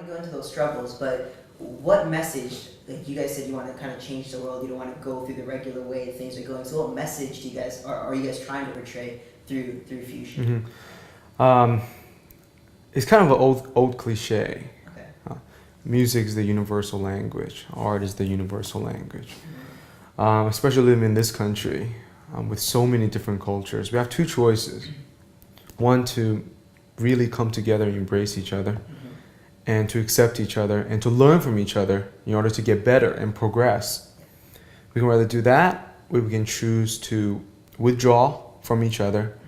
to go into those struggles, but what message, like you guys said you want to kind of change the world, you don't want to go through the regular way things are going, so what message do you guys, are you guys trying to portray through fusion? It's kind of an old cliche. Okay. Music is the universal language. Art is the universal language. Especially living in this country with so many different cultures, we have two choices. One, to really come together and embrace each other, and to accept each other, and to learn from each other in order to get better and progress. We can rather do that, or we can choose to withdraw from each other,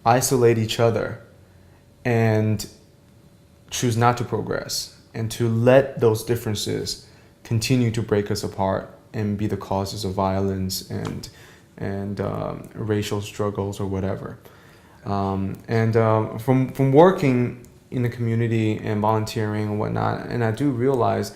isolate each other, and choose not to progress, and to let those differences continue to break us apart and be the causes of violence and racial struggles or whatever. From working in the community and volunteering and whatnot, and I do realize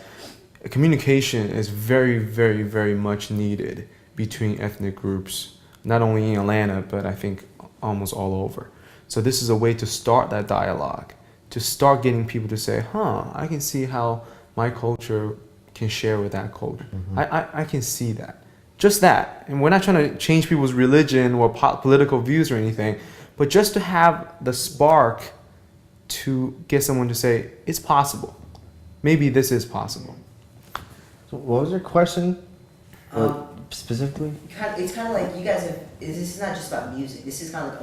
communication is very, very, very much needed between ethnic groups, not only in Atlanta, but I think almost all over. So this is a way to start that dialogue, to start getting people to say, I can see how my culture can share with that culture. I can see that. Just that. And we're not trying to change people's religion or political views or anything, but just to have the spark to get someone to say, it's possible. Maybe this is possible. So what was your question specifically? It's kind of like you guys have. This is not just about music. This is kind of like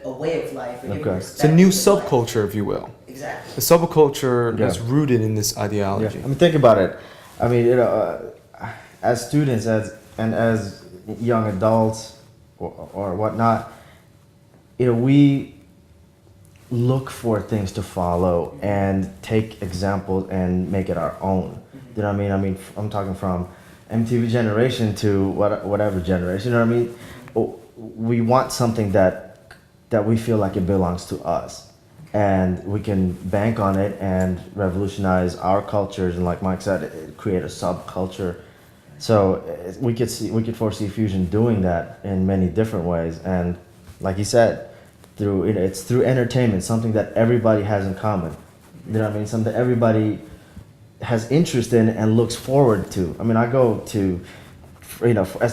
a way of life. Okay. It's a new subculture, if you will. Exactly. A subculture that's rooted in this ideology. Yeah. I mean, think about it. I mean, as students, as young adults or whatnot, we look for things to follow and take examples and make it our own. You know what I mean? I mean, I'm talking from MTV generation to whatever generation. You know what I mean? We want something that we feel like it belongs to us, and we can bank on it and revolutionize our cultures. And like Mike said, create a subculture. So we could foresee fusion doing that in many different ways. And like he said, it's through entertainment, something that everybody has in common. You know what I mean? Something that everybody has interest in and looks forward to. I mean, I go to,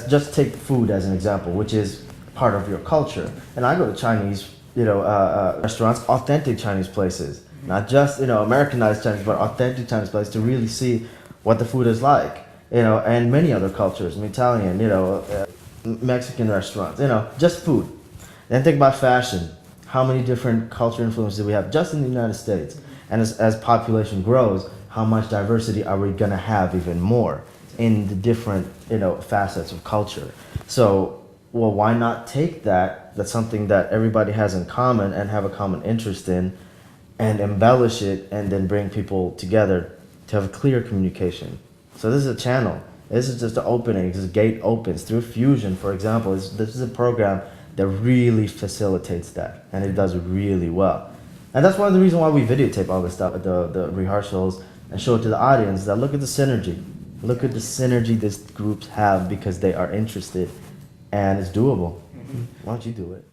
just take food as an example, which is part of your culture. And I go to Chinese, restaurants, authentic Chinese places, not just, Americanized Chinese, but authentic Chinese places to really see what the food is like, and many other cultures, Italian, Mexican restaurants, just food. Then think about fashion. How many different culture influences do we have just in the United States? And as population grows, how much diversity are we gonna have even more in the different, facets of culture? So, well, why not take that's something that everybody has in common and have a common interest in, and embellish it and then bring people together to have a clear communication. So this is a channel. This is just an opening. This gate opens through fusion, for example. This is a program that really facilitates that, and it does really well. And that's one of the reasons why we videotape all this stuff at the rehearsals and show it to the audience, that look at the synergy. Look at the synergy these groups have because they are interested, and it's doable. Why don't you do it?